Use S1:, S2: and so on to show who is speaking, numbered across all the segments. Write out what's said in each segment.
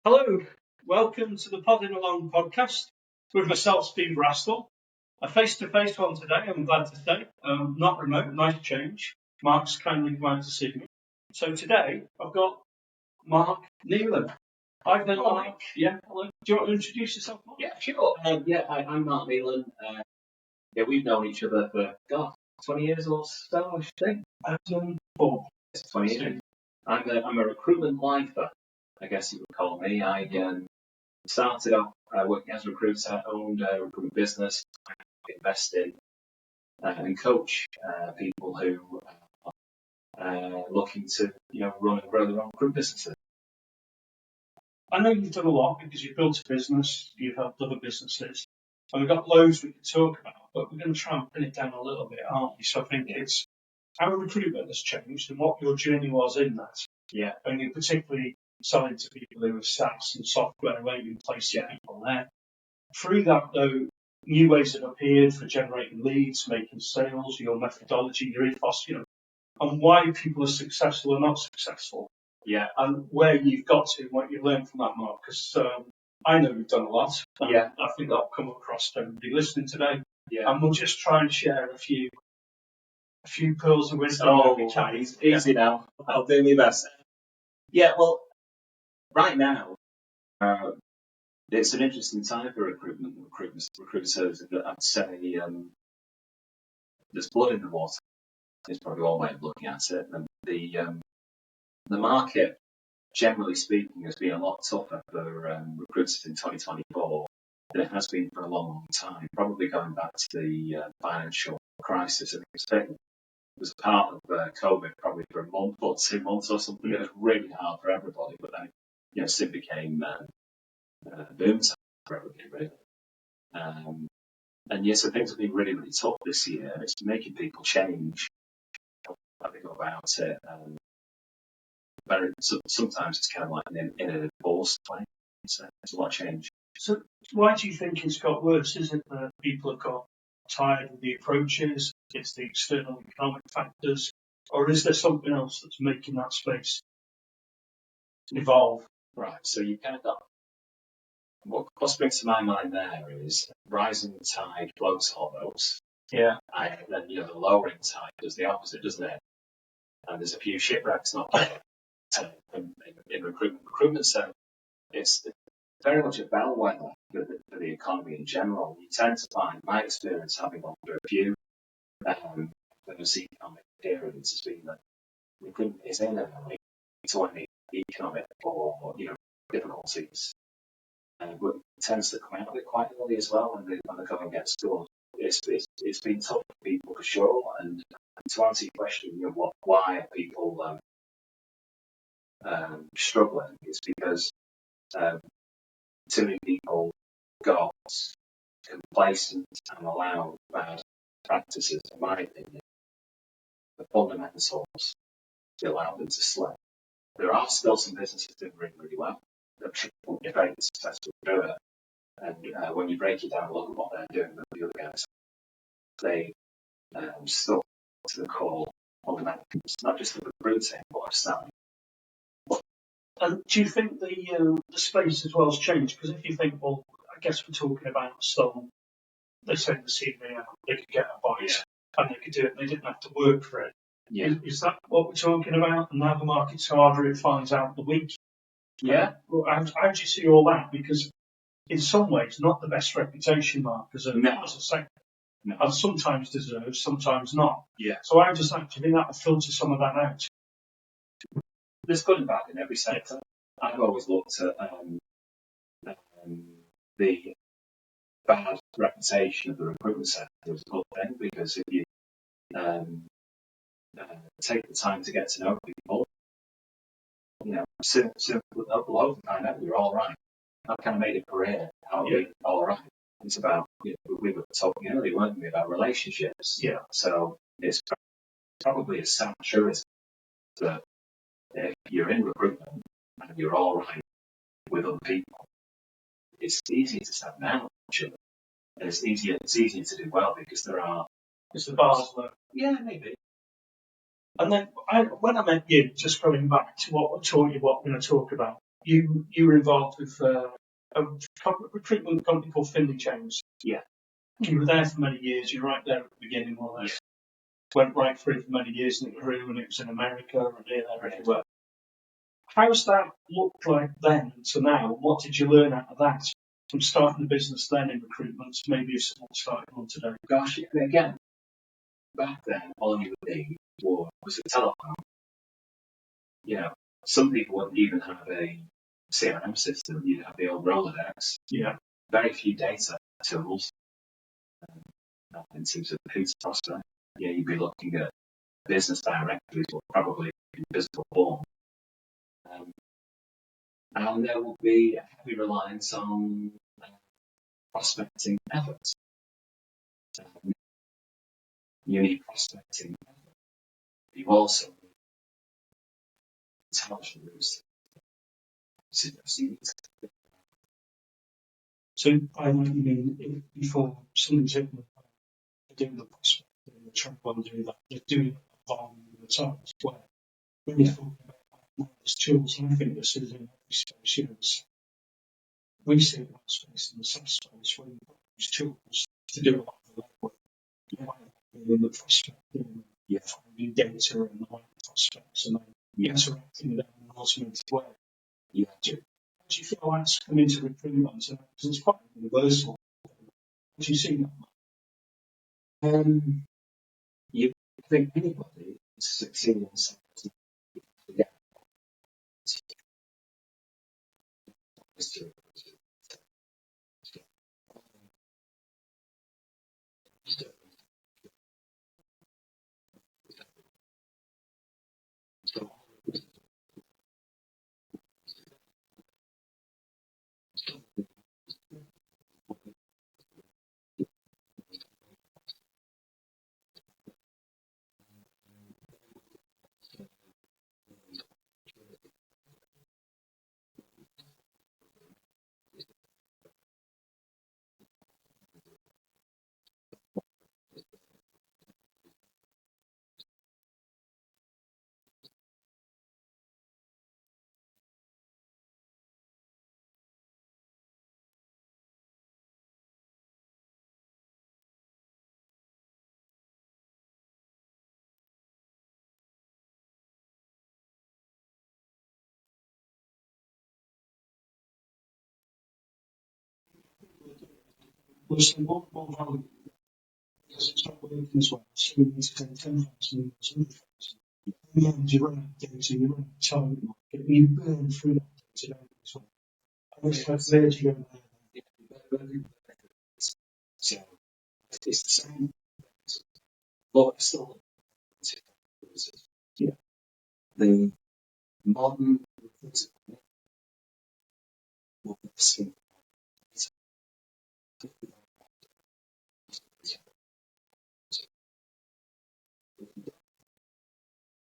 S1: Hello, welcome to the Podin Along podcast with myself, Steve Rastall. A face-to-face one today, I'm glad to say. Not remote, nice change. Mark's kindly come out to see me. So today, I've got Mark Neelan. I've met Mark. Yeah, hello. Do you want to introduce yourself, Mark?
S2: Yeah, sure. I'm Mark Neelan. We've known each other for, 20 years or so, I should think. 20 years. I'm a recruitment lifer, I guess you would call me. I started off working as a recruiter, owned a recruitment business. I invest in and coach people who are looking to, run and grow their own recruitment businesses.
S1: I know you've done a lot because you've built a business, you've helped other businesses, and we've got loads we could talk about, but we're going to try and pin it down a little bit, aren't we? So I think it's how recruitment has changed and what your journey was in that.
S2: Yeah.
S1: And you're particularly selling to people who are SaaS and software, where you place people there. Through that, though, new ways have appeared for generating leads, making sales, your methodology, your ethos, and why people are successful or not successful.
S2: Yeah.
S1: And where you've got to, what you've learned from that, Mark, because I know you've done a lot.
S2: Yeah.
S1: I think that'll come across to everybody listening today.
S2: Yeah.
S1: And we'll just try and share a few pearls of wisdom.
S2: Easy now. I'll do my best. Yeah, well, right now, it's an interesting time for recruitment services. I'd say there's blood in the water. Is probably one way of looking at it. And the market, generally speaking, has been a lot tougher for recruiters in 2024 than it has been for a long, long time. Probably going back to the financial crisis. And it was a part of COVID probably for a month or 2 months or something. It was really hard for everybody, but then soon became boom time for everybody, really. And yes, so things have been really, really tough this year. It's making people change how they go about it. Sometimes it's kind of like in a divorce way. It's a lot of change.
S1: So why do you think it's got worse? Is it that people have got tired of the approaches? It's the external economic factors? Or is there something else that's making that space evolve?
S2: Right, so you kind of got what springs to my mind there is rising tide floats all boats.
S1: Yeah.
S2: And then the lowering tide does the opposite, doesn't it? And there's a few shipwrecks not in recruitment. So it's very much a bellwether for the economy in general. You tend to find, my experience having gone through a few those economic periods has been that recruitment is in to any economic or difficulties. But it tends to come out of it quite early as well when the going gets good. It's been tough for people for sure. And to answer your question, why are people struggling? It's because too many people got complacent and allowed bad practices, in my opinion, the fundamentals to allow them to slip. There are still some businesses doing really, really well. They're very successful do it. And when you break it down and look at what they're doing with the other guys, they stuck to the core fundamentals, not just the recruiting, but of selling.
S1: And do you think the space as well has changed? Because if you think, well, I guess we're talking about some, they send the CV out, they could get a bite, and they could do it, they didn't have to work for it.
S2: Yeah.
S1: Is that what we're talking about? And now the market's harder, it finds out the week.
S2: Yeah.
S1: How do you see all that? Because in some ways, not the best reputation, Mark, as a sector.
S2: No.
S1: And sometimes deserves, sometimes not.
S2: Yeah.
S1: So how does that, do you think that will filter some of that out?
S2: There's good and bad in every sector. I've always looked at the bad reputation of the recruitment sector as a good thing, because if you take the time to get to know people, soon we'll find out we're all right. I've kind of made a career out of being all right. It's about, we were talking earlier, weren't we, about relationships.
S1: Yeah.
S2: So it's probably a sound truism that if you're in recruitment and you're all right with other people, it's easier to stand out, actually. And it's easier to do well because there are...
S1: It's the bars low.
S2: Yeah, maybe.
S1: And then when I met you, just going back to what we're going to talk about, you were involved with a recruitment company called Finley James.
S2: Yeah.
S1: You were there for many years. You were right there at the beginning, more or less. Went right through for many years, and it grew, and it was in America and here, there, everywhere. How's that looked like then to now? What did you learn out of that from starting the business then in recruitment to maybe what's starting on today?
S2: Gosh, again, back then, all you would need was a telephone. You know, some people wouldn't even have a CRM system. You'd have the old Rolodex.
S1: Yeah.
S2: Very few data tools. In terms of who to prospect. Yeah, you'd be looking at business directories or probably invisible form. And there will be a heavy reliance on prospecting efforts. You need prospecting effort. You also need intelligent routes.
S1: So I mean, before somebody's in doing the prospecting, they're trying to do that. They're doing it volume of the times where when you're talking about these tools, and I think this is in every space, you know, we see it in our space in the SaaS space where you've got these tools to do a lot of the legwork. You might be in the prospecting, finding data and the right prospects and then interacting with them in an automated way.
S2: Yeah.
S1: Do you feel that's come into recruitment? Because it's quite universal. Do you see that?
S2: You think anybody succeeding in sales yeah.
S1: We'll see more value because it's not working as well. So we need to take 10,000 emails, 100,000. In the end, you run out of data, you run out of target market, and you burn through that data as well. And it's like there to go there.
S2: So it's the same, but still,
S1: yeah.
S2: The modern will be seen.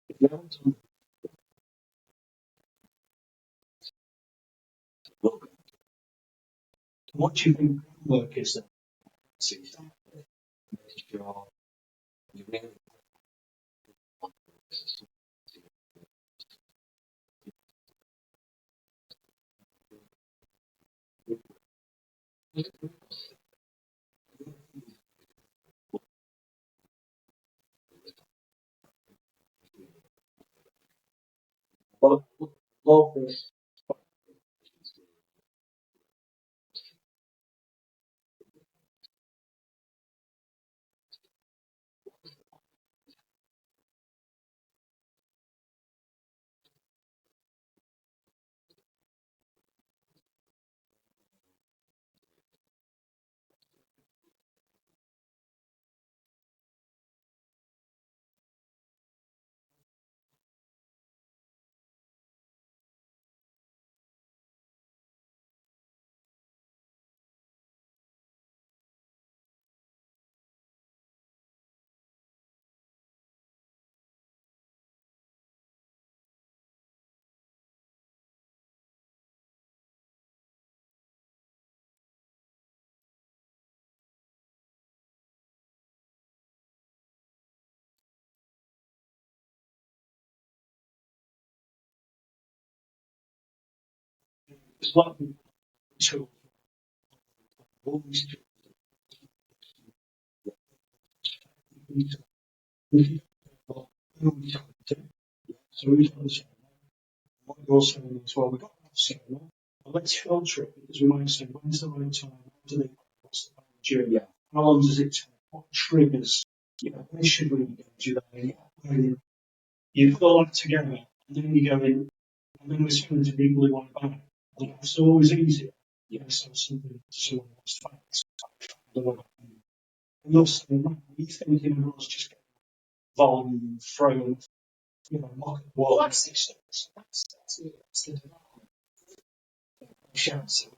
S2: If you haven't done
S1: What do you think work is then?
S2: so you start with making sure you really want to love this.
S1: There's a lot of tools, all these tools. Who are we talking to? So who's on the server? What you're saying is, well, we've got that server, but let's filter it because we might say, when's the right time? What do they, what's the journey?
S2: Yeah.
S1: How long does it take? What triggers? When should we engage with that? You put all that together, and then you go in, and then we're speaking to people who want to buy. And it's always easier. So something to someone who wants facts. And you're saying, man, you thinking everyone's just getting volume thrown, mock at wall. That's the development. Chance.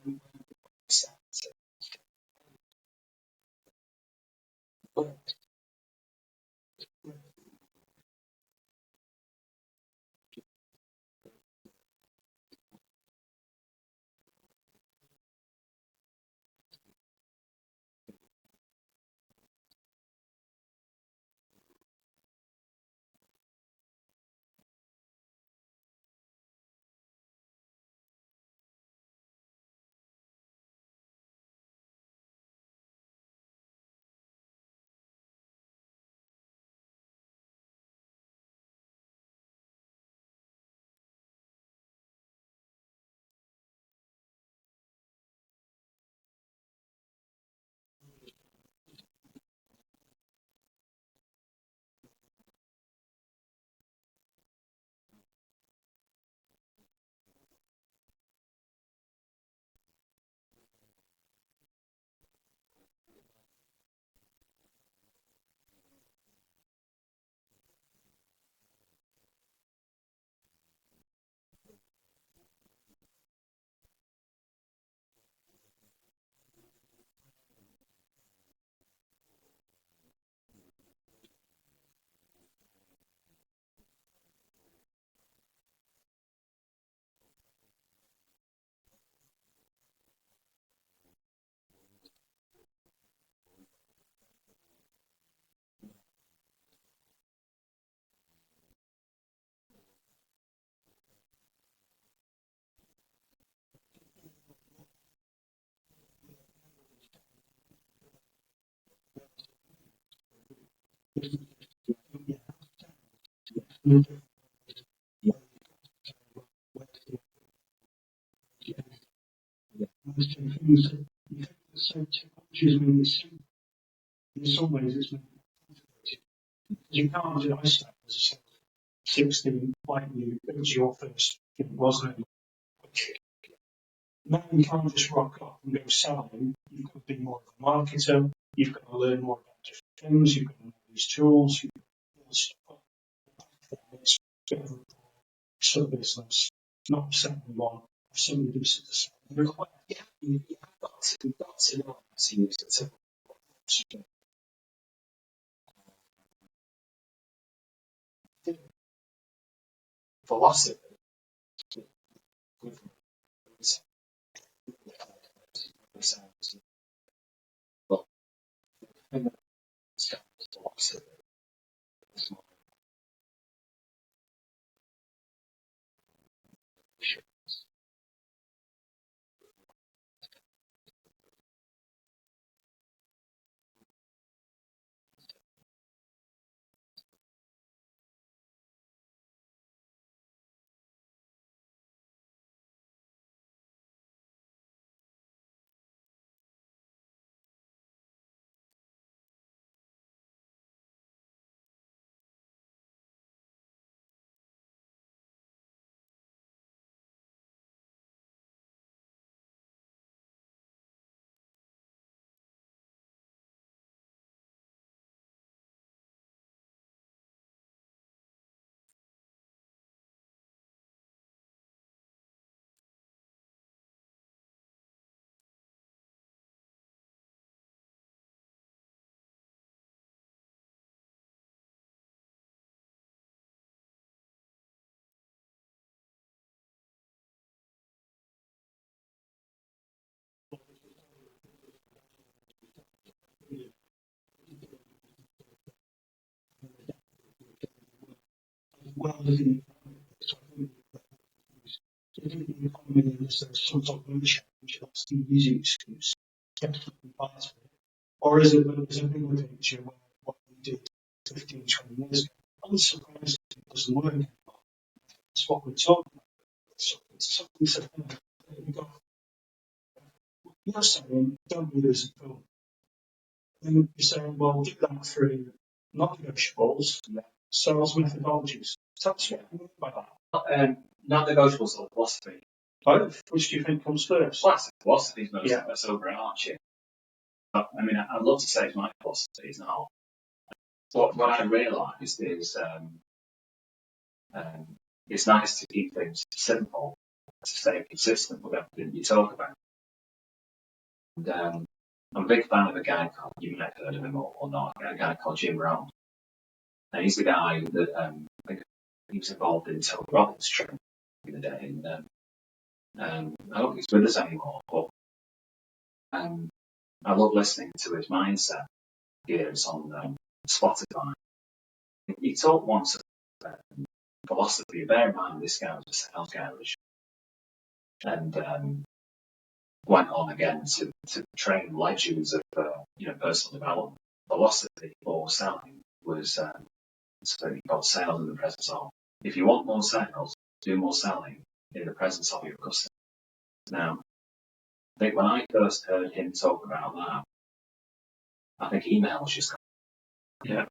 S1: So technology is really simple. In some ways, it's really complicated. You can't do I start as a 16 like you. It was your first, wasn't it? Now you can't just rock up and go selling. You've got to be more of a marketer. You've got to learn more about different things. You've got to know these tools. You've got to build stuff up. It's a bit of a sort of business, not selling one. Somebody who sits to sell.
S2: Yeah, you've got to know how to use it. Philosophy. But philosophy.
S1: Well, living coming in as some sort of change, that's the easy excuse. You have to keep part of it. Or is it a bigger picture where what we did 15, 20 years ago, unsurprisingly, it doesn't work anymore? That's what we're talking about. It's something similar. You're saying, don't do this at all. Then you're saying, well, do that through non-negotiables, sales methodologies. So that's what I mean by that.
S2: Non-negotiables or philosophy.
S1: Both. Which do you think comes first?
S2: Well, that's philosophy is most overarching. I mean, I'd love to say it's my philosophy, it's not. What I realised is it's nice to keep things simple, to stay consistent with everything you talk about. And I'm a big fan of a guy called, you might have heard of him or not, a guy called Jim Rohn. And he's the guy that I think he was involved in Tony Robbins' training the other day. And I don't think he's with us anymore, but I love listening to his mindset videos on Spotify. He talked once about philosophy. Bear in mind, this guy was a sales guy originally, and went on again to train legends of personal development. Philosophy for selling was something called sales in the presence of. If you want more sales, do more selling in the presence of your customer. Now, I think when I first heard him talk about that, I think email was just but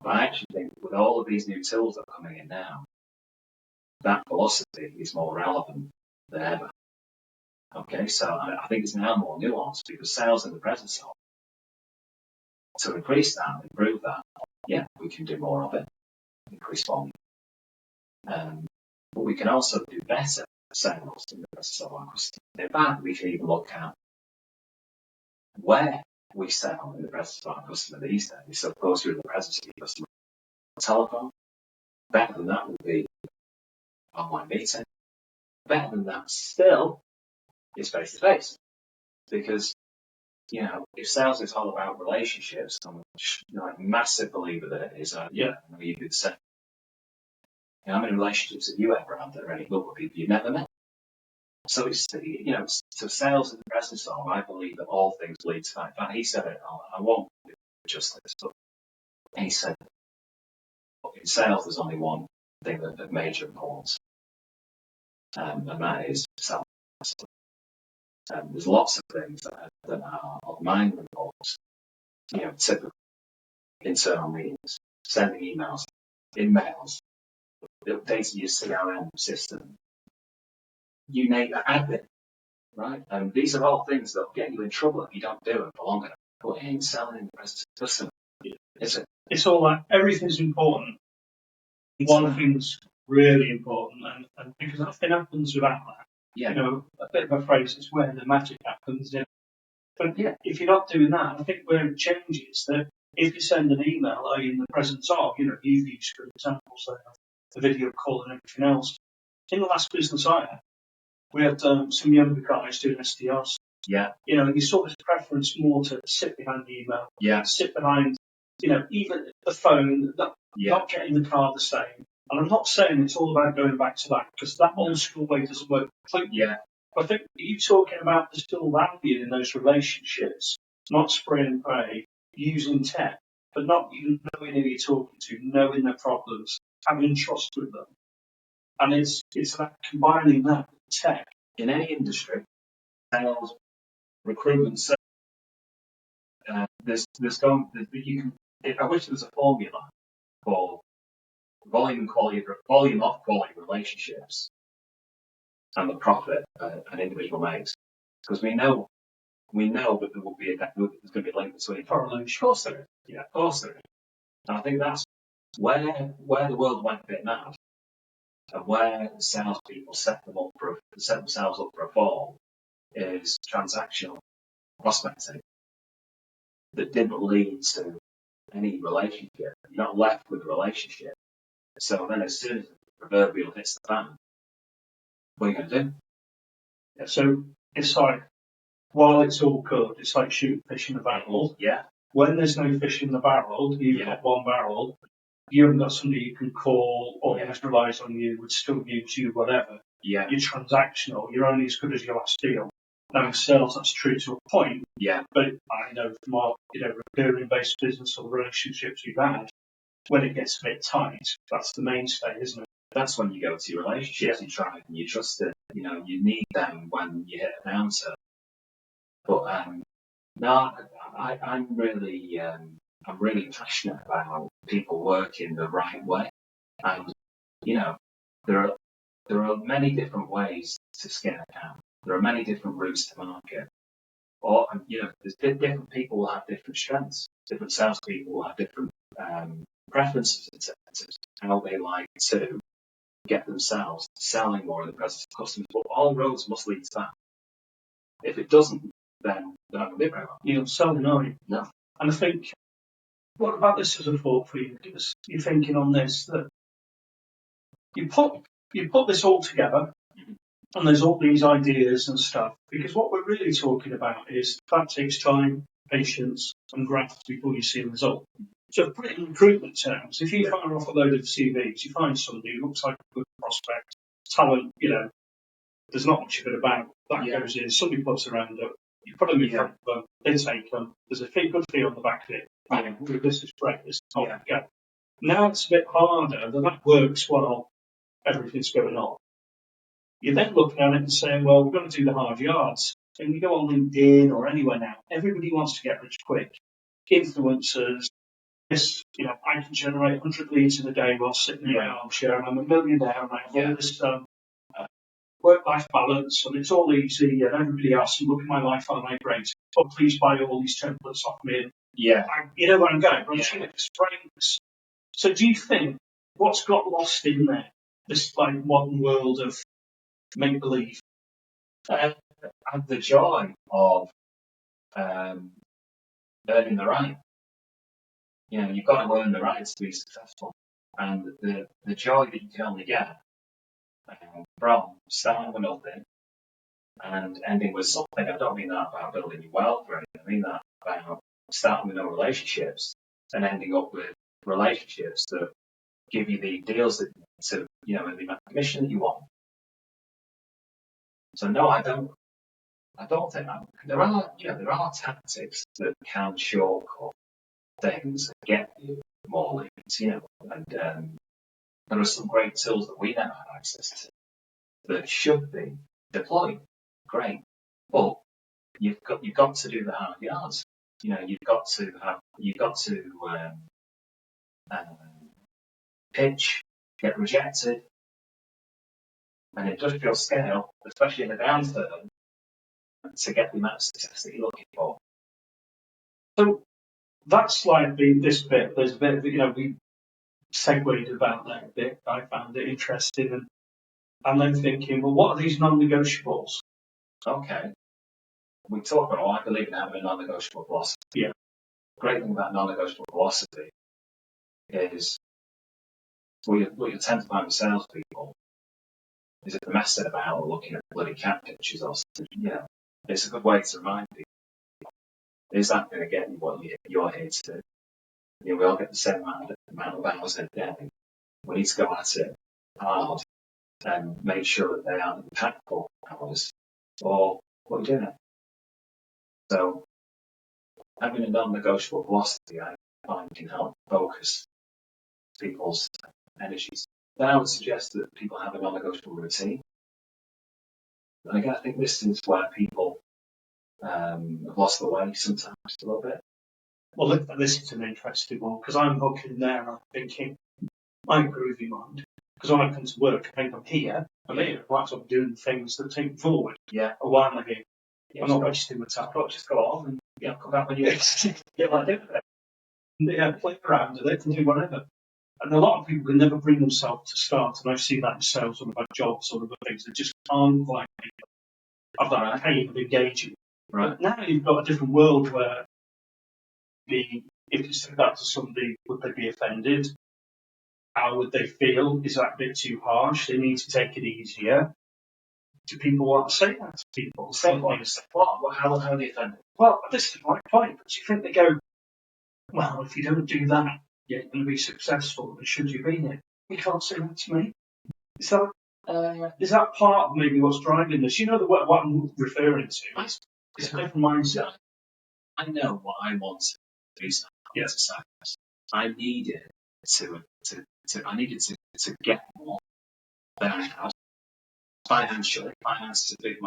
S2: I actually think with all of these new tools that are coming in now, that philosophy is more relevant than ever. Okay, so I think it's now more nuanced because sales in the presence of, to increase that, improve that, we can do more of it, increase volume. But we can also do better sales in the presence of our customers. In fact, we can even look at where we sell in the presence of our customer these days. So, of course, you're in the presence of your customer on telephone. Better than that would be online meeting. Better than that still is face to face. Because, if sales is all about relationships, I'm a massive believer that it is. You do the same. How many relationships have you ever had that are any good with people you've never met? So it's, so sales in the presence of, I believe that all things lead to that. In fact, he said it, I won't do justice, but he said, in sales, there's only one thing of major importance, and that is selling. There's lots of things that are of minor importance, typical internal meetings, sending emails, updating your CRM system, you name it, admin, right? And these are all things that will get you in trouble if you don't do it for long enough. But it ain't selling in the presence of the customer, is it?
S1: It's all that everything's important. One thing's really important, and because nothing happens without that. A bit of a phrase is where the magic happens. But if you're not doing that, I think where it changes that if you send an email, are you in the presence of, you've used for examples there, the video call and everything else. In the last business I had, we had some younger guys doing SDRs. You saw this preference more to sit behind the email, sit behind, even the phone, not getting the car the same. And I'm not saying it's all about going back to that, because that old school way doesn't work completely. But I think you're talking about the still value in those relationships, not spray and pray, using tech, but not even knowing who you're talking to, knowing their problems, having trust with them. And it's about combining that with tech.
S2: In any industry, sales, recruitment, I wish there was a formula for volume of quality relationships and the profit an individual makes, because we know that there will be there's going to be a link between correlation. Of course there is. Of course there is. And I think that's where the world went a bit mad, and where salespeople set themselves up for a fall is transactional prospecting that didn't lead to any relationship. You're not left with a relationship. So then as soon as the proverbial hits the fan, what are you going to do?
S1: So it's like, while it's all good, it's like shooting fish in a barrel. When there's no fish in the barrel, you've got one barrel, you haven't got somebody you can call, or just relies on you, would still use you, whatever.
S2: Yeah.
S1: You're transactional. You're only as good as your last deal. Now in sales, that's true to a point.
S2: Yeah.
S1: But I know from our, recurring-based business or the relationships we've had, when it gets a bit tight, that's the mainstay, isn't it?
S2: That's when you go to your relationships, you try and you trust it. You need them when you hit a downturn. But no, I'm really passionate about people working the right way, and there are many different ways to skin a cat. There are many different routes to market. Or there's different people will have different strengths. Different salespeople will have different preferences in terms of how they like to get themselves selling more in the presence of customers. But all roads must lead to that. If it doesn't, then they're not going to be very well.
S1: You're not selling, are you?
S2: No.
S1: And I think, what about this as a thought for you? Give us your thinking on this, that you put this all together, and there's all these ideas and stuff, because what we're really talking about is that takes time, patience, and graft before you see a result. So to put it in recruitment terms, if you fire off a load of CVs, you find somebody who looks like a good prospect, talent, there's not much of it about. That goes in, somebody puts their hand up, you put them in front of them, they take them, there's a good feel on the back of it. Bang, this is great, this is top. Yeah. Now it's a bit harder, that works while everything's going on. You're then looking at it and saying, well, we're going to do the hard yards. And you go on LinkedIn or anywhere now, everybody wants to get rich quick. Influencers, this, I can generate 100 leads in a day while sitting in my armchair, and I'm a millionaire, and I have all this work-life balance, and it's all easy, and everybody else, and look at my life, and I'm great. Oh, please buy all these templates off me. And you know where I'm going. I'm trying to explain this. So do you think what's got lost in there, this modern world of make-believe?
S2: And the joy of earning the right. You've got to earn the right to be successful. And the joy that you can only get from starting with nothing and ending with something. I don't mean that about building your wealth or anything. I mean that about starting with no relationships and ending up with relationships that give you the deals that and the commission that you want. So no, I don't think that. There are tactics that can shortcut things and get you more leads, and there are some great tools that we now have access to that should be deployed. Great, but you've got to do the hard yards. You've got to pitch, get rejected, and industrial scale, especially in a downturn, to get the amount of success that you're looking for.
S1: So that's this bit. There's a bit, we segued about that a bit. I found it interesting, and I'm then thinking, well, what are these non-negotiables?
S2: Okay. We talk about, I believe in having a non-negotiable philosophy.
S1: Yeah.
S2: The great thing about non-negotiable philosophy is what you tend to find with salespeople is if they're messing about or looking at bloody cat pictures or something, it's a good way to remind people, is that going to get you what you're here to do? We all get the same amount of hours in a day. We need to go at it hard and make sure that they are impactful hours or what you're doing. So having a non-negotiable philosophy, I find, can help focus people's energies. Then I would suggest that people have a non-negotiable routine. And again, I think this is where people have lost the way sometimes a little bit.
S1: Well, this is an interesting one, because I'm looking there and I'm thinking, I'm a groovy mind. Because when I come to work, I think I'm here. I'm doing things that take me forward.
S2: Yeah.
S1: Or why am I here?
S2: Yeah,
S1: I'm not wasting my time.
S2: I'll just go on and come back when you get what I do with it.
S1: Yeah, play around with it and do whatever. And a lot of people can never bring themselves to start, and I've seen that in sales or about jobs or other things. They just can't have that pain of engaging.
S2: Right.
S1: But now you've got a different world where if you said that to somebody, would they be offended? How would they feel? Is that a bit too harsh? They need to take it easier. Do people want to say that to people?
S2: How are they offended?
S1: Well, this is my point. But you think they go, well, if you don't do that, you're going to be successful. And should you be here? You can't say that to me. So Is that part of maybe what's driving this? You know what I'm referring to? It's a different mindset.
S2: I know what I want to do. Yes, I needed to get more than I had financially. Finance is a big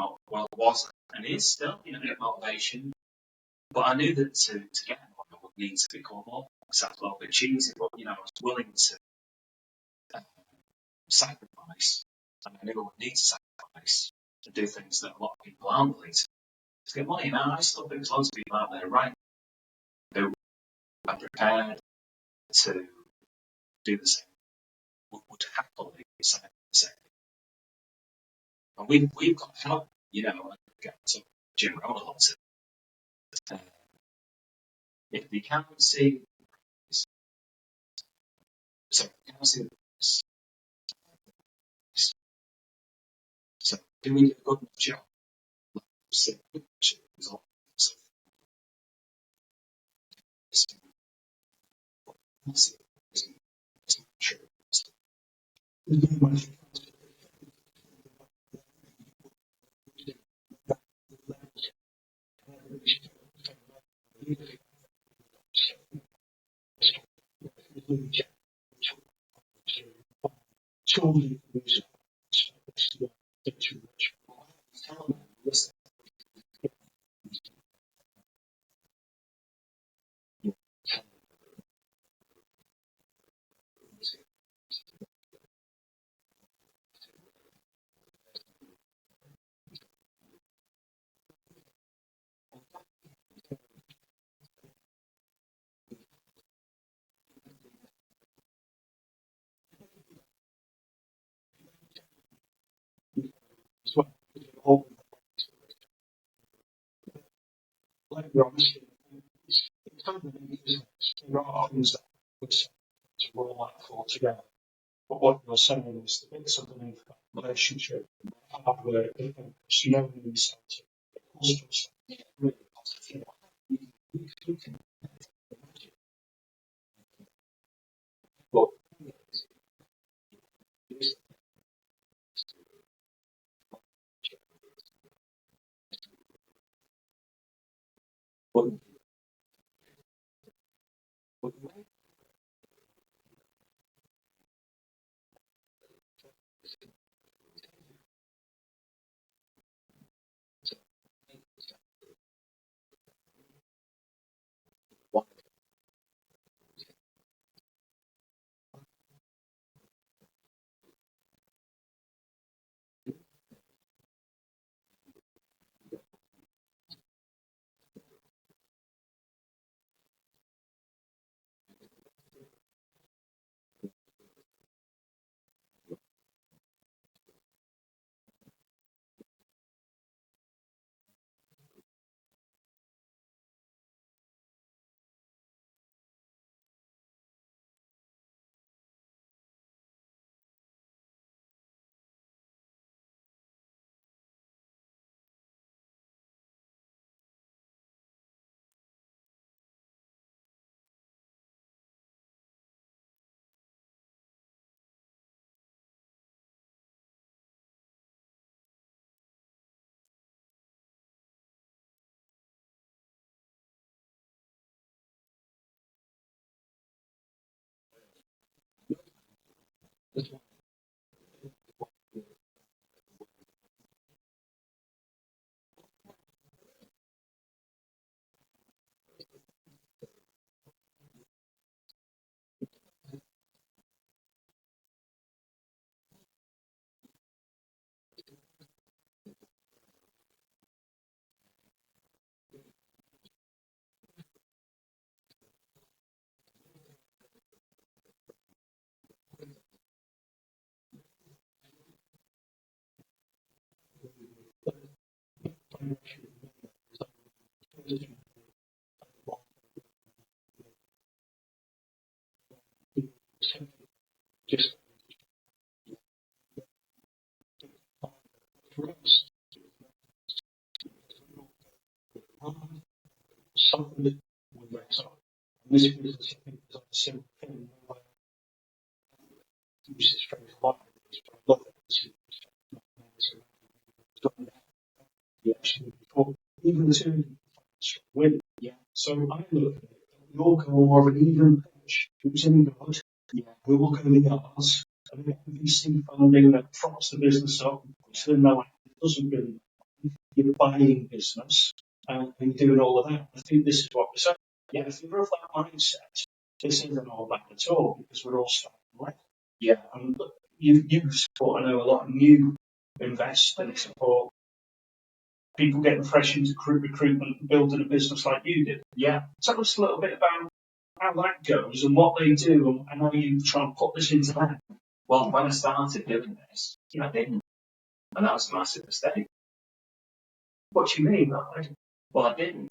S2: was and is still, a motivation. But I knew that to get more, I would need to become more. Sounds a little bit cheesy, but I was willing to sacrifice, and I knew I would need to sacrifice to do things that a lot of people aren't willing to get money. Now I still think there's loads of people out there right who are prepared to do the same, would happily say the same. And we've got help, so Jim Rohn a lot. If the accountancy, so accountancy, so do we do a good enough job? So,
S1: But what you're saying is the bits underneath that relationship, hard work, knowing yourself, really positive. But something that we make up. This business, I think, is like a simple thing. Use this phrase a lot. you actually before even the two win.
S2: Yeah.
S1: So I look at it, we all go more of an even pitch. Who's any good?
S2: Yeah.
S1: We will go the yards. And then VC funding that props the business up, puts them no, it doesn't really. You're buying business and you're doing all of that. I think this is what we're saying. Yeah, if you're of that mindset, this isn't all bad at all because we're all starting left.
S2: Yeah.
S1: And you support, I know, a lot of new invest and support people getting fresh into recruitment and building a business like you did.
S2: Yeah.
S1: Tell us a little bit about how that goes and what they do and how you try and put this into that.
S2: Well, when I started doing this, I didn't. And that was a massive mistake.
S1: What do you mean, right?
S2: Well, I didn't.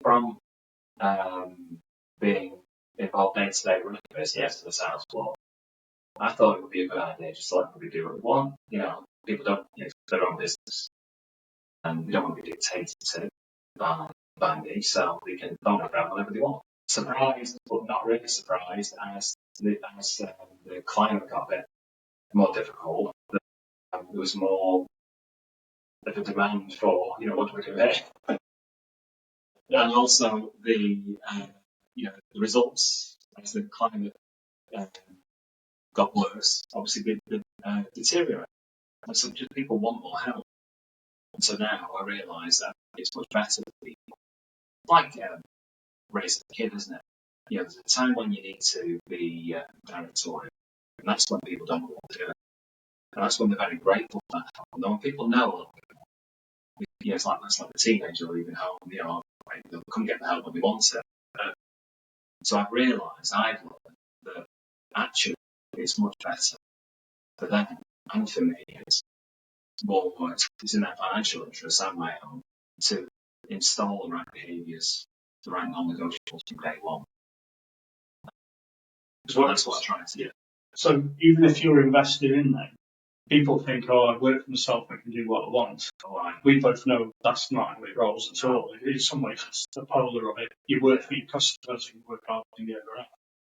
S2: From being involved day to day running the business to the sales floor, I thought it would be a good idea just to let everybody do what they want. People don't, it's their own business. And we don't want to be dictated to by me, so they can phone around whenever they want. Surprised, but not really surprised, as the climate got a bit more difficult. There was more of a demand for, what do we do here? And also the results as the climate got worse, obviously did deteriorate. And so just people want more help. And so now I realise that it's much better for people. Like raising a kid, isn't it? There's a time when you need to be directorial, and that's when people don't want to do it. And that's when they're very grateful for that help. And when people know a little bit more, it's like that's like the teenager leaving home. They'll come get the help when they want it. So I've realised, I've learned that actually it's much better for them and for me. It's more it's in their financial interest and my own to install the right behaviours, the right non-negotiables from day one. Because that's what I try to do.
S1: So even if you're invested in them, people think, I work for myself, I can do what I want. We both know that's not how it rolls at all. In some ways, it's the polar of it. You work for your customers and you work hard to get around.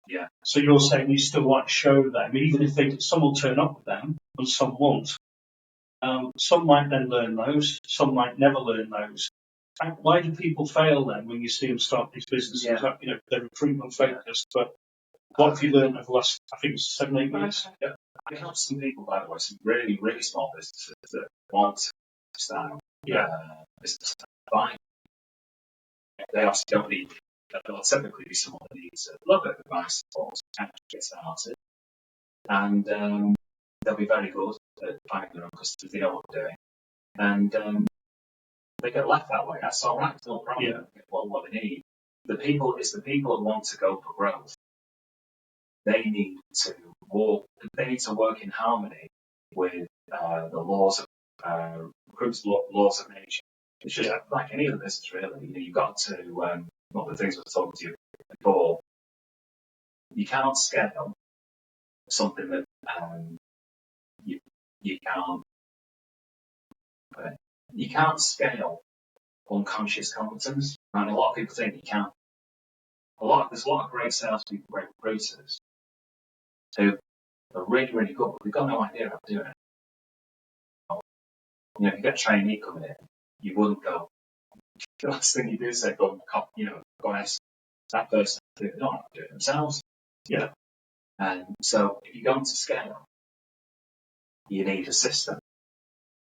S2: Yeah.
S1: So you're saying you still want to show them, even if some will turn up with them and some won't. Some might then learn those, some might never learn those. Why do people fail then when you see them start these businesses?
S2: Yeah.
S1: They're recruitment focused, but what have you learned over the last, I think it's 7-8 years?
S2: Yeah. I have some people, by the way, some really, really small businesses that want to start business fine. They also don't need, they'll typically be someone that needs a little bit of advice support to get started. And they'll be very good at finding their own customers, they know what they're doing. And they get left that way. That's all right, it's no problem.
S1: Yeah.
S2: What they need. It's the people that want to go for growth. They need to work in harmony with the laws of laws of nature. It's just like any other business, really. You've got to one of the things I was talking to you before. You can't scale something that you can't. You can't scale unconscious competence. And a lot of people think you can. There's a lot of great salespeople, great recruiters who are really, really good, but they've got no idea how to do it. If you get a trainee coming in, you wouldn't go. The last thing you do is say, go and ask that person to do it. They don't have to do it themselves.
S1: Yeah.
S2: And so if you're going to scale, you need a system,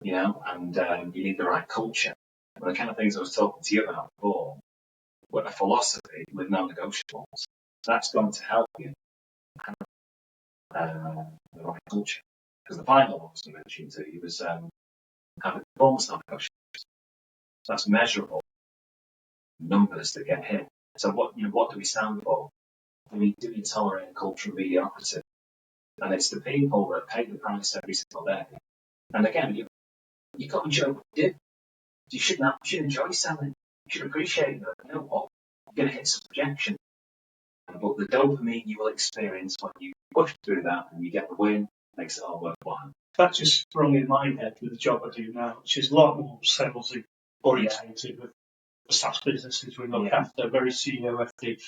S2: and you need the right culture. And the kind of things I was talking to you about before, with a philosophy with non-negotiables, that's going to help you have the right culture. Because the final one I was mentioning to you was having performance non-negotiables. So that's measurable numbers that get hit. So what do we stand for? Do we tolerate a culture of mediocrity? And it's the people that pay the price every single day. And again, you've got to enjoy what you do. You should enjoy selling. You should appreciate that. You know what? You're going to hit some projection. But the dopamine you will experience when you push through that and you get the win makes it all worthwhile.
S1: That just sprung in my head with the job I do now, which is a lot more salesy orientated with the SaaS businesses we look after, very CEO, FD,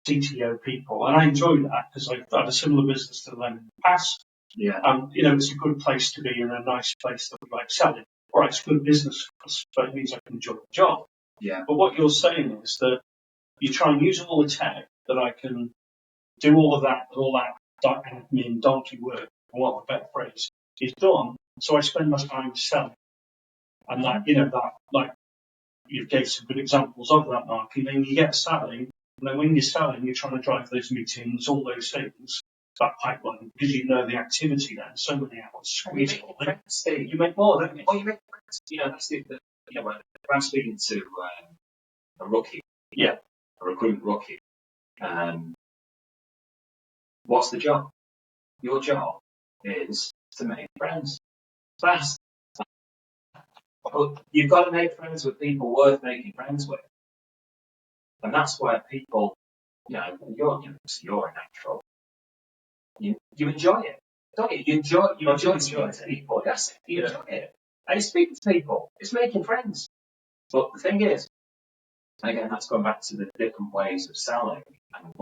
S1: CTO people. And I enjoy that because I've had a similar business to them in the past.
S2: Yeah.
S1: It's a good place to be and a nice place that we like selling. All right, it's good business for us, but it means I can enjoy the job.
S2: Yeah.
S1: But what you're saying is that you try and use all the tech that I can do all that admin donkey work, for want of a better phrase, is done. So I spend my time selling. And you gave some good examples of that, Mark. And then you get selling, and then when you're selling, you're trying to drive those meetings, all those things, that pipeline, because you know the activity then, so many hours squeezed. You make more, don't you?
S2: Well, you make friends. That's when I'm speaking to a rookie,
S1: Yeah.
S2: a recruitment rookie, what's the job? Your job is to make friends. Fast. But you've got to make friends with people worth making friends with. And that's where people, you're a natural. You enjoy it, don't you? You enjoy speaking to people. Yes, you enjoy it. And you speak to people. It's making friends. But the thing is, again, that's going back to the different ways of selling. And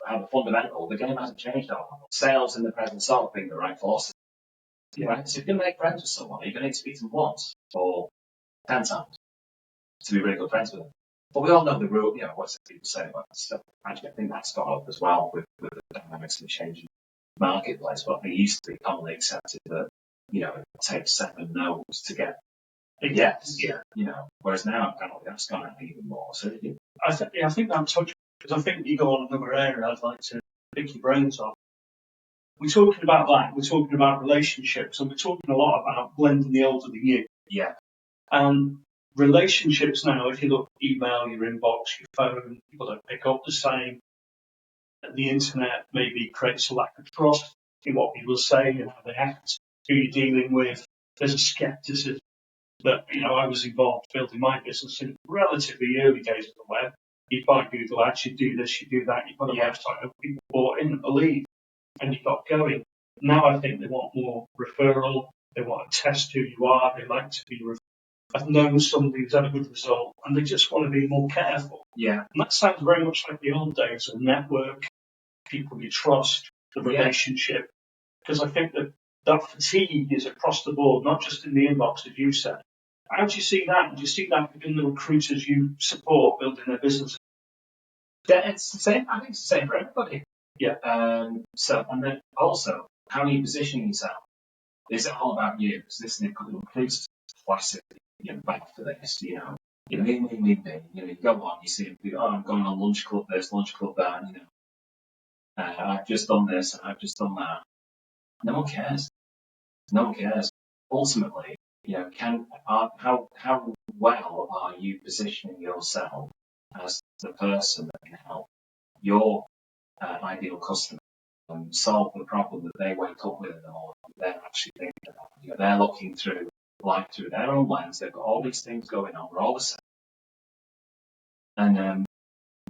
S2: how the fundamental, the game hasn't changed at all. Sales in the present sort being the right philosophy.
S1: Yeah.
S2: Right? So if you're going to make friends with someone, you're going to need to speak to them once or 10 times to be really good friends with them. But we all know the rule, what's the people say about stuff. Actually, I think that's got up as well with the dynamics of the changing marketplace. But it used to be commonly accepted that, it takes 7 no's to get a yes. Yeah. Whereas now, apparently, that's gone out even more. So,
S1: I think that touches, because I think you go on another area I'd like to pick your brains on. We're talking about that. We're talking about relationships, and we're talking a lot about blending the old with the new.
S2: Yeah.
S1: And relationships now, if you look at email, your inbox, your phone, people don't pick up the same. The internet maybe creates a lack of trust in what people say and how they act, who you're dealing with. There's a skepticism that, I was involved building my business in relatively early days of the web. You buy Google Ads, you do this, you do that, you put a website up, people bought in and believe, and you got going. Now I think they want more referral, they want to test who you are, they like to be I've known somebody who's had a good result, and they just want to be more careful.
S2: Yeah.
S1: And that sounds very much like the old days of network, people you trust, the relationship. Because I think that fatigue is across the board, not just in the inbox, as you said. How do you see that? Do you see that in the recruiters you support building their business?
S2: Yeah, it's the same. I think it's the same for everybody.
S1: Yeah.
S2: And then also, how are you positioning yourself? Is it all about you? Because this includes classic, bad for this, me. You go on, you see, I'm going on lunch club this, lunch club that, I've just done this and I've just done that. No one cares. No one cares. Ultimately, how well are you positioning yourself as the person that can help your ideal customer solve the problem that they wake up with in the morning? They're actually thinking about. They're looking through life through their own lens. They've got all these things going on. We're all the same. And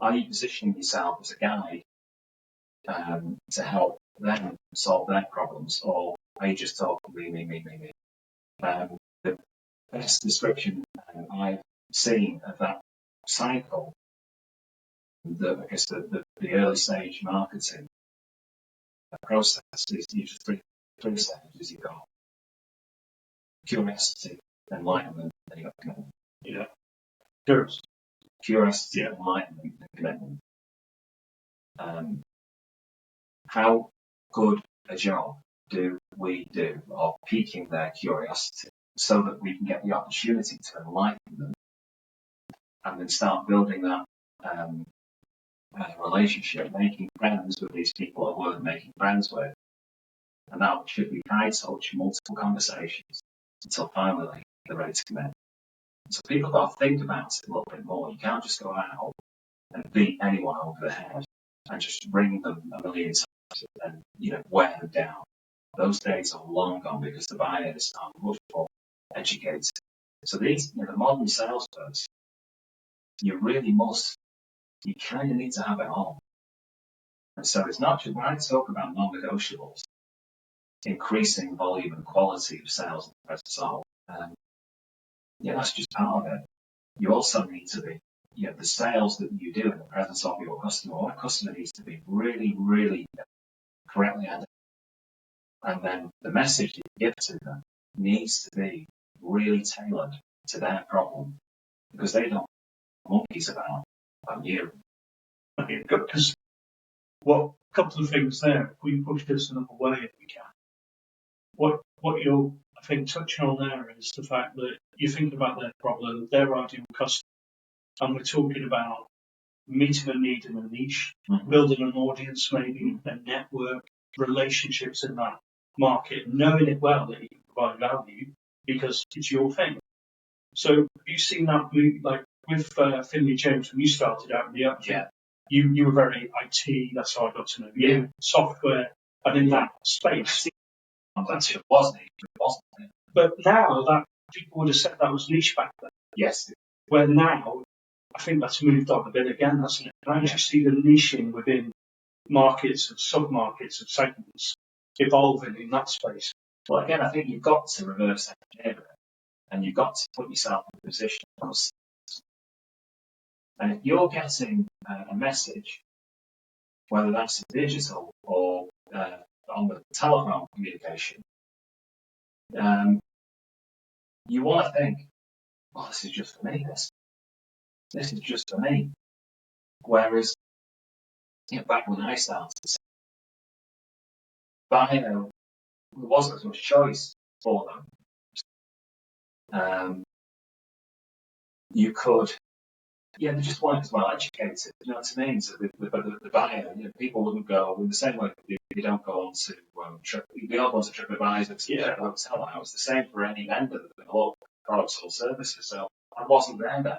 S2: are you positioning yourself as a guide to help them solve their problems, or are you just talking me? The best description I've seen of that cycle, I guess the early stage marketing process is usually three stages. You've got curiosity, enlightenment, and you've got commitment.
S1: Yeah.
S2: Curiosity, enlightenment, and commitment. How good a job do we do of piquing their curiosity so that we can get the opportunity to enlighten them and then start building that relationship, making friends with these people that we're making friends with. And that should be high touch, multiple conversations until finally they're ready to commit. So people got to think about it a little bit more. You can't just go out and beat anyone over the head and just ring them a million times and wear them down. Those days are long gone because the buyers are much more educated. So these, the modern salesperson, you kind of need to have it all. And so it's not just when I talk about non-negotiables, increasing volume and quality of sales in the present solve. That's just part of it. You also need to be, the sales that you do in the presence of your customer, or a customer needs to be really, really correctly And then the message that you give to them needs to be really tailored to their problem, because they don't monkeys about you.
S1: Because a couple of things there. If we push this another way, if we can. What you're, I think, touching on there is the fact that you think about their problem, their ideal customer, and we're talking about meeting a need in a niche, building an audience, maybe a network, relationships in that market, knowing it well that you can provide value because it's your thing. So have you seen that move, like with Finley James when you started out in the app?
S2: Yeah.
S1: You were very IT, that's how I got to know you, software, and in that space.
S2: It wasn't.
S1: But now that people would have said that was niche back then.
S2: Yes.
S1: Where now, I think that's moved on a bit again, hasn't it? And I actually see the niching within markets and sub-markets and segments evolving in that space.
S2: Well, again, I think you've got to reverse engineer it, and you've got to put yourself in a position. And if you're getting a message, whether that's digital or on the telephone communication, you want to think, well, this is just for me, this is just for me. Whereas, back when I started, there wasn't as much choice for them. You could, they just weren't as well educated. You know what I mean? So the buyer, people wouldn't go in the same way they don't go on to they don't go on to TripAdvisor to check the hotel out. It's the same for any vendor that develops products or services. So I wasn't there then.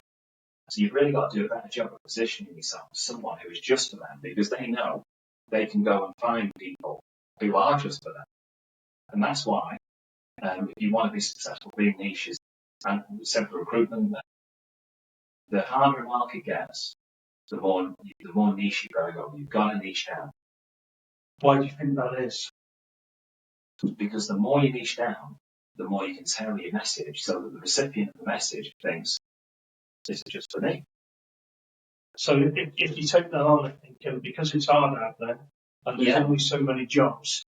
S2: So you've really got to do a better job of positioning yourself as someone who is just for them, because they know they can go and find people who are just for them. And that's why, if you want to be successful being niches, and simple recruitment, the harder a market gets, the more niche you've got to go. You've got to niche down.
S1: Why do you think that is?
S2: Because the more you niche down, the more you can tailor your message so that the recipient of the message thinks, this is just for me.
S1: So if you take that on, I think, because it's hard out there, and there's only so many jobs,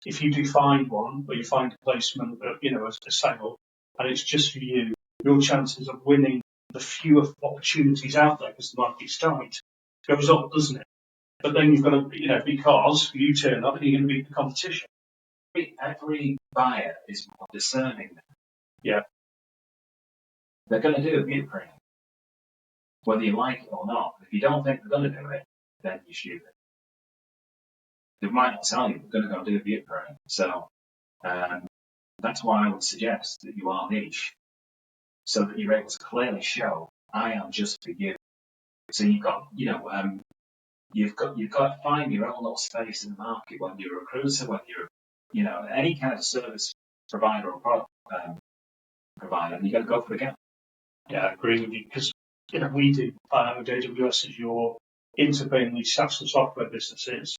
S1: if you do find one, or you find a placement, a sale, and it's just for you, your chances of winning the fewer opportunities out there, because the market's tight, goes up, doesn't it? But then you've got to, because you turn up and you're going to beat the competition.
S2: Every buyer is more discerning now.
S1: Yeah.
S2: They're going to do a view print, whether you like it or not. If you don't think they're going to do it, then you're stupid. They might not tell you they're going to go do a view print. So that's why I would suggest that you are niche, so that you're able to clearly show, I am just for you. So you've got, you've got to find your own little space in the market, when you're a recruiter, when you're, any kind of service provider or product provider, and you've got to go for the gap.
S1: Yeah, I agree with you, because, we do AWS as your interfamily SaaS and software businesses,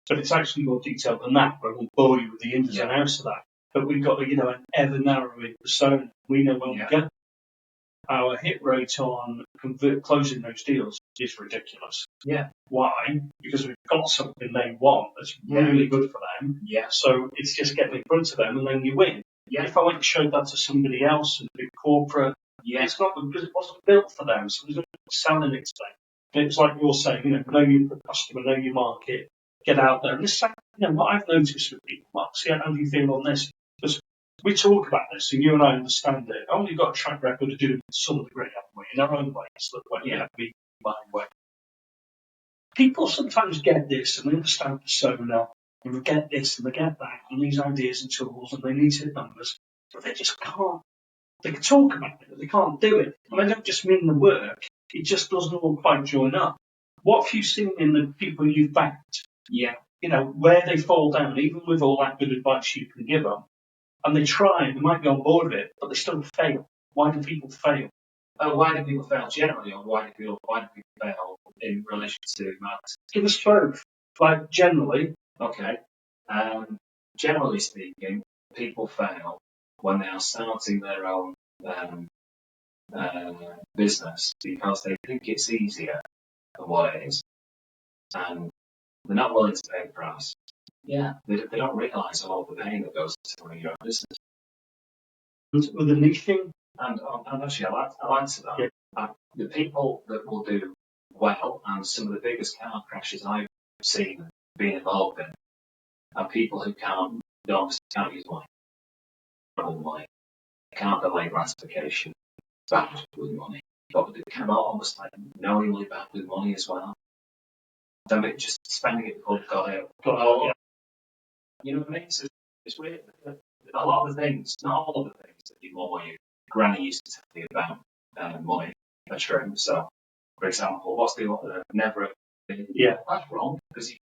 S1: but it's actually more detailed than that. I won't bore you with the ins and outs of that. But we've got, an ever narrowing persona. We know when we get. Our hit rate on closing those deals is ridiculous.
S2: Yeah.
S1: Why? Because we've got something they want that's really good for them.
S2: Yeah.
S1: So it's just getting in front of them, and then you win. Yeah. If I went and showed that to somebody else, a big corporate, it's not, because it wasn't built for them. So there's no selling it to them. And it's like you're saying, know your customer, know your market, get out there. And this, what I've noticed with people, Mark, see how do you feel on this? Because we talk about this, and you and I understand it. Oh, you've got a track record of doing it to some degree, haven't we? In our own ways, we my way. People sometimes get this, and they understand persona, and they get this, and they get that, and these ideas and tools, and they need to hit numbers, but they just can't. They can talk about it, but they can't do it. And I don't just mean the work; it just doesn't all quite join up. What have you seen in the people you've backed?
S2: Yeah.
S1: Where they fall down, even with all that good advice you can give them. And they try, and they might be on board with it, but they still fail. Why do people fail?
S2: Oh, why do people fail generally, or why do people fail in relation to marketing?
S1: Give us both. Like, generally.
S2: Okay. Generally speaking, people fail when they are starting their own business because they think it's easier than what it is. And they're not willing to pay the price. Yeah, they don't realise all the pain that goes into running your own business.
S1: With the niching,
S2: and actually, I like to that. Yeah. The people that will do well, and some of the biggest car crashes I've seen being involved in, are people who can't use money, can't delay gratification, bad with money, but they cannot almost like knowingly bad with money as well. Then just spending it before they've got it. Yeah. You know what I mean? So it's weird. A lot of the things, not all of the things that your granny used to tell you about money are true. So, for example, what's the never? Yeah, that's wrong because you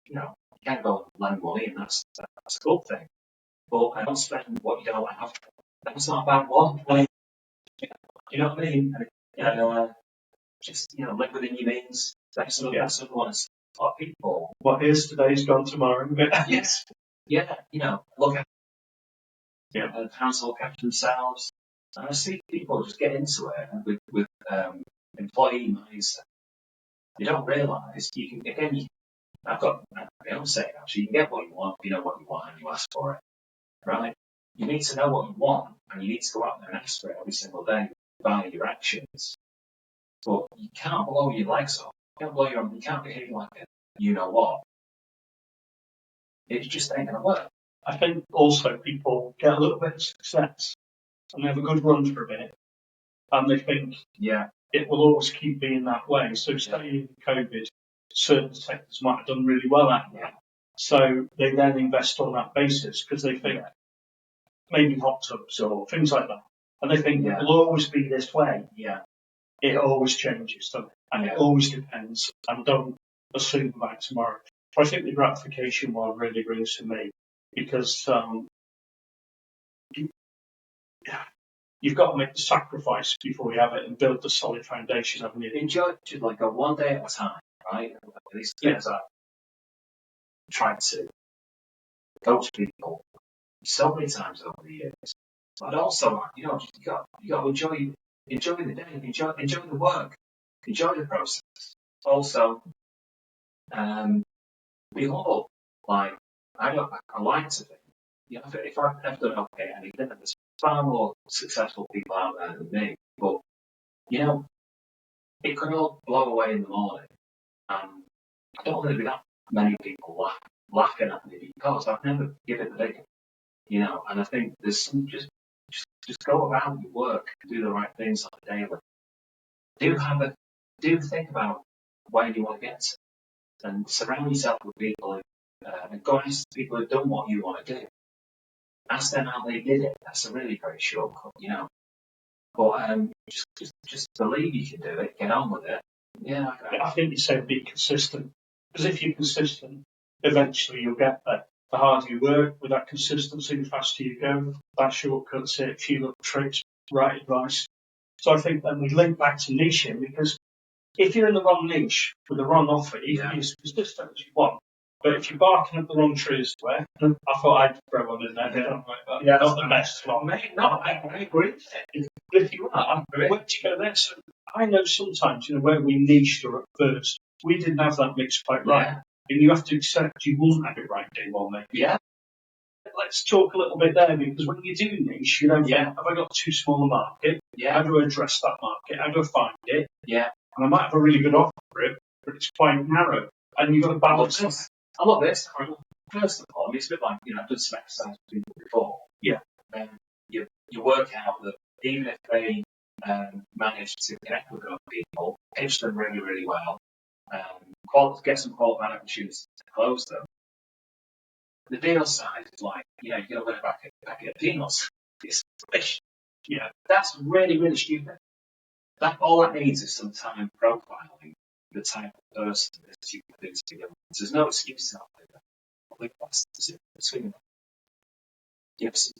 S2: can't go and lend money, and that's a good thing. But I don't spend what you don't have. That's not a bad one. You know what I mean? Just live within your means. That's another one. A lot of people.
S1: What is today's gone tomorrow.
S2: Yes. Yeah. Look at how to look after themselves. And I see people just get into it with employee mindset. You don't realise you can I've got my own saying actually, you can get what you want if you know what you want and you ask for it. Right? You need to know what you want and you need to go out there and ask for it every single day by your actions. But you can't blow your legs off. You can't behave like a you know what. It just ain't gonna work.
S1: I think also people get a little bit of success and they have a good run for a bit and they think it will always keep being that way. So say in COVID, certain sectors might have done really well at that. So they then invest on that basis because they think maybe hot tubs or things like that. And they think it will always be this way. Yeah. It always changes, and it always depends. And don't assume by tomorrow. I think the gratification one really rings for me because you've got to make the sacrifice before you have it and build the solid foundation, haven't you?
S2: Enjoy it like a one day at a time, right? These things I've tried to coach people so many times over the years. But also, you got to enjoy the day, enjoy the work, enjoy the process. Also, be humble. Like I like to think, if I've ever done okay, and then there's far more successful people out there than me. But it could all blow away in the morning, and I don't think there'll be that many people laughing at me because I've never given the big, And I think there's some just go about your work, do the right things on a daily. Do think about where you want to get to, and surround yourself with people and go ask people who've done what you want to do. Ask them how they did it. That's a really great shortcut, But just believe you can do it. Get on with it. Yeah,
S1: I think you said be consistent because if you're consistent, eventually you'll get there. The harder you work with that consistency, the faster you go. That shortcut's it, a few little tricks, right advice. So I think then we link back to niching because if you're in the wrong niche with the wrong offer, you can be as consistent as you want. But if you're barking up the wrong trees, I thought I'd throw one in there.
S2: Yeah,
S1: not the best one.
S2: Mate, no, I agree.
S1: But if you are, where do you go there? So I know sometimes, where we niched or at first, we didn't have that mix quite right. And you have to accept you won't have it right day one, maybe. Yeah. Let's talk a little bit there because when you do niche, you don't think, have I got too small a market? Yeah. How do I address that market? How do I find it? Yeah. And I might have a really good offer for it, but it's quite narrow. And you've got to balance it.
S2: I love this. First of all, it's a bit like, I've done some exercise with people before. Yeah. You work out that even if they manage to connect with other people, pitch them really, really well, get some qualified opportunities to close them, the deal size is like, you're going to win a packet of peanuts. It's rubbish. That's really, really stupid. All that needs is some time profiling the type of person that you can do together. There's no excuse out there. I think that's the swing. Yes,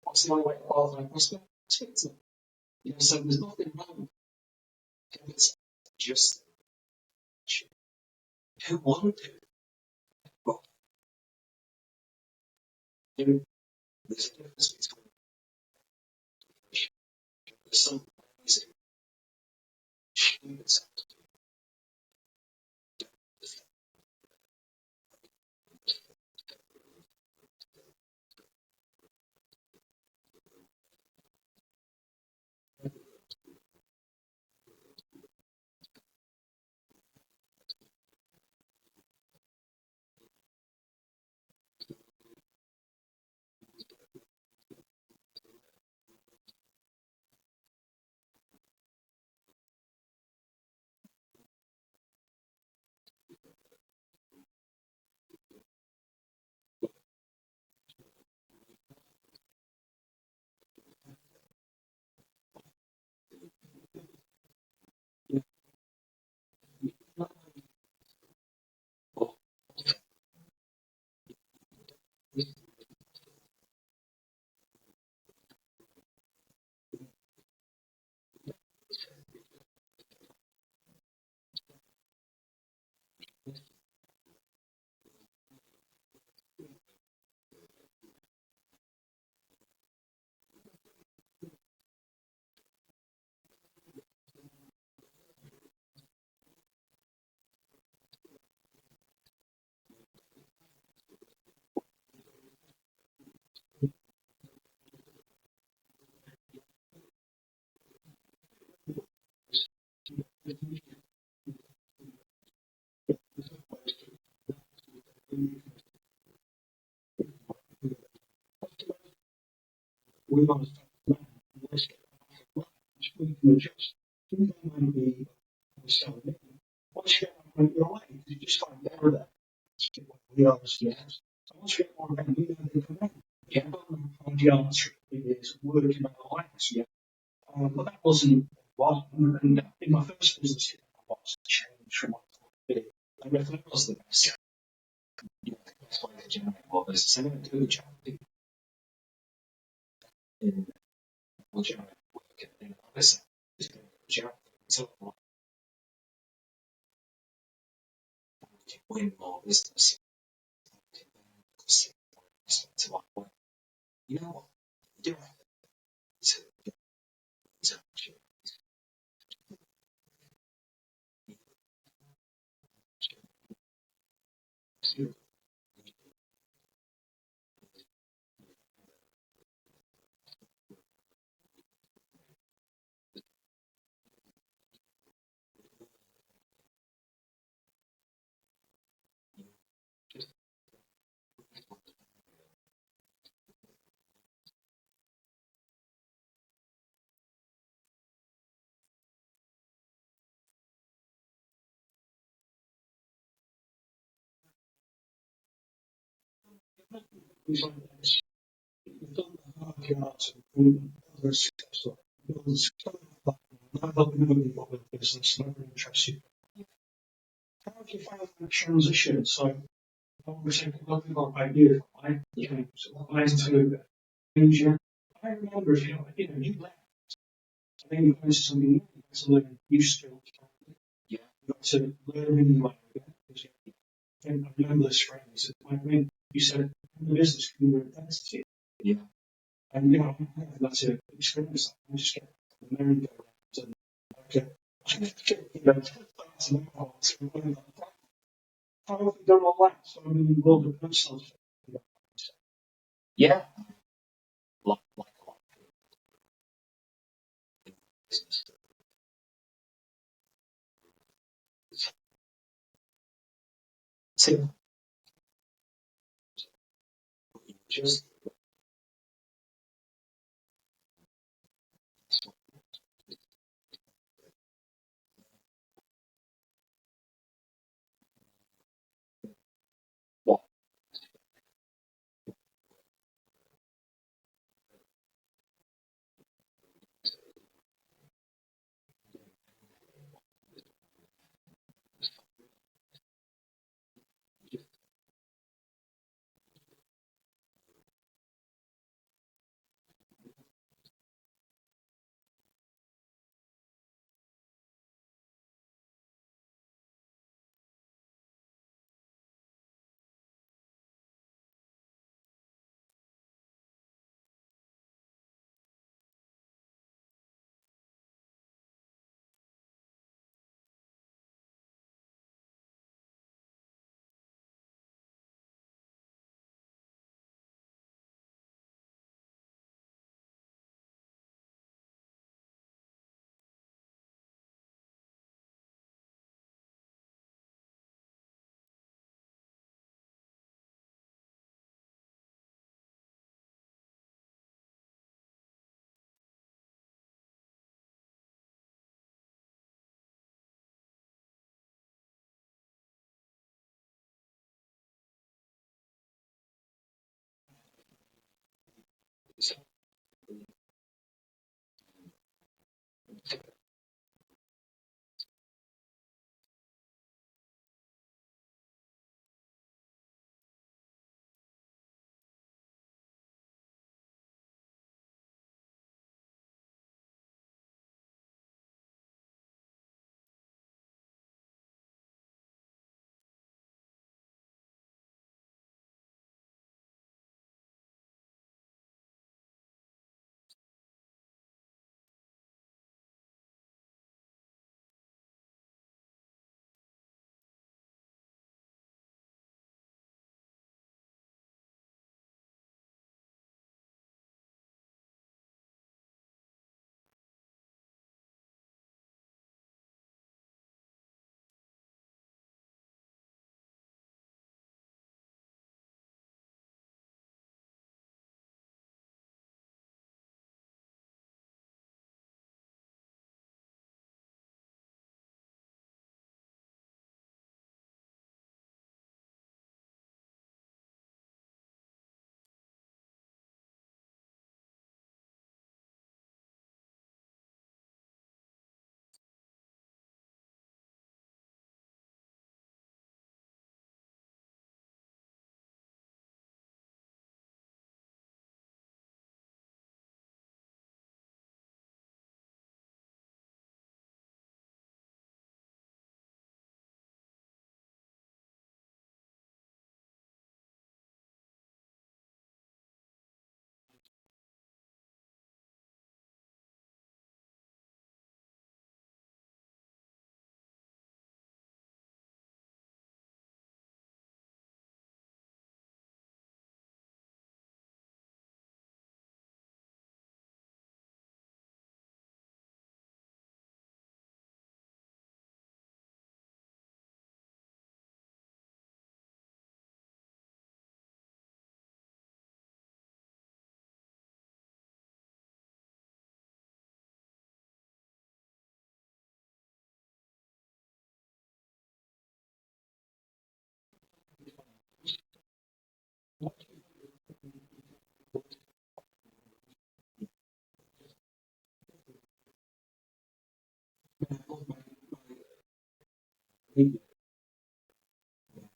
S2: what's the only way to qualify prospect? Speak to them. So there's nothing wrong if it's just who won't do it. But there's a difference between there's some amazing stupid stuff to do.
S1: we want to start let's get that right, we can adjust. Something might be selling it. Once you get that point, you're right, you just start there that. We obviously yes. So once you get more about we know they come in. Yeah. On geometry, it is working on the lines. Yeah. But that wasn't one. And in my first business, I was changed from what I did. I reckon it was the best. Yeah, the best way to generate more business. I'm going to do a job in will generate work in this is going to generate so to win more business. To like, well, you know what? You do have to get these opportunities. These are you've done the hard yards and others successful. Builders not helping other people with business, not really interested. How have you found that transition? So obviously talking about you, I came into Asia. I remember if you left, I think you went to something new, you got to learn new skills. Yeah. You got to learn a new language. And I remember this phrase, I mean, you said the business can be identity. Yeah. And that's an experience that I just get the merry-go-round and okay. How have you done all that? So I mean, you will the personal stuff. Yeah. Like a lot of business. So just what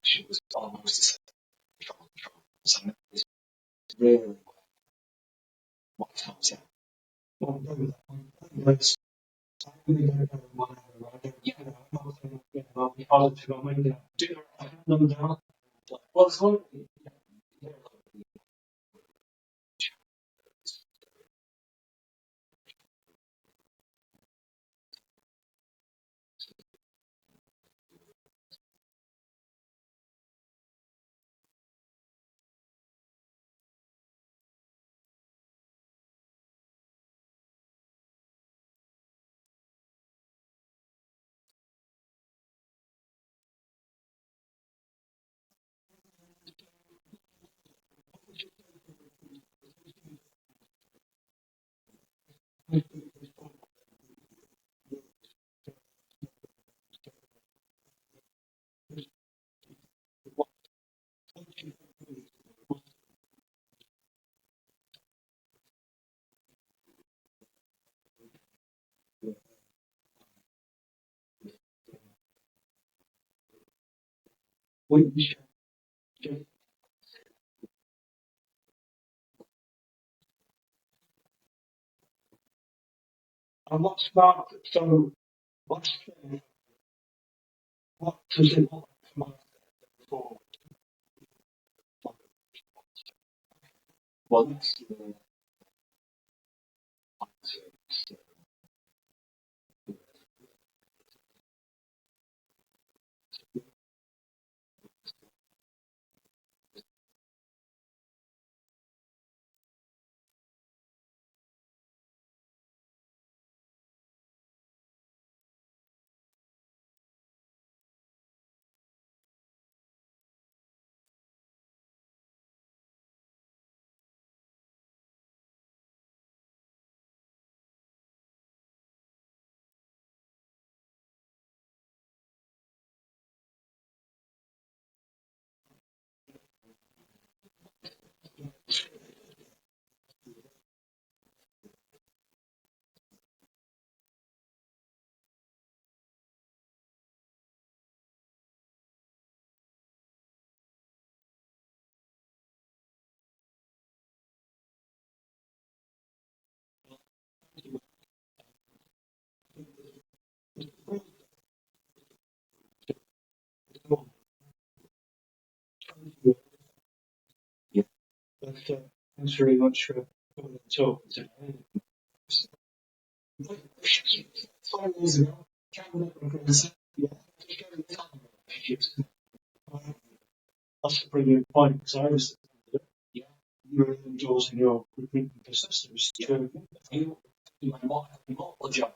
S2: She was almost something is really what comes out. Well, let's I'll be positive on my do them down. Well, it's one. And what's Mark? So what's what does it look like for? Well, that's yeah. But thanks very much for coming to talk today. 5 years ago, yeah, that's a brilliant point because I was yeah, you were endorsing your recruitment business. It was true. You might not have a job.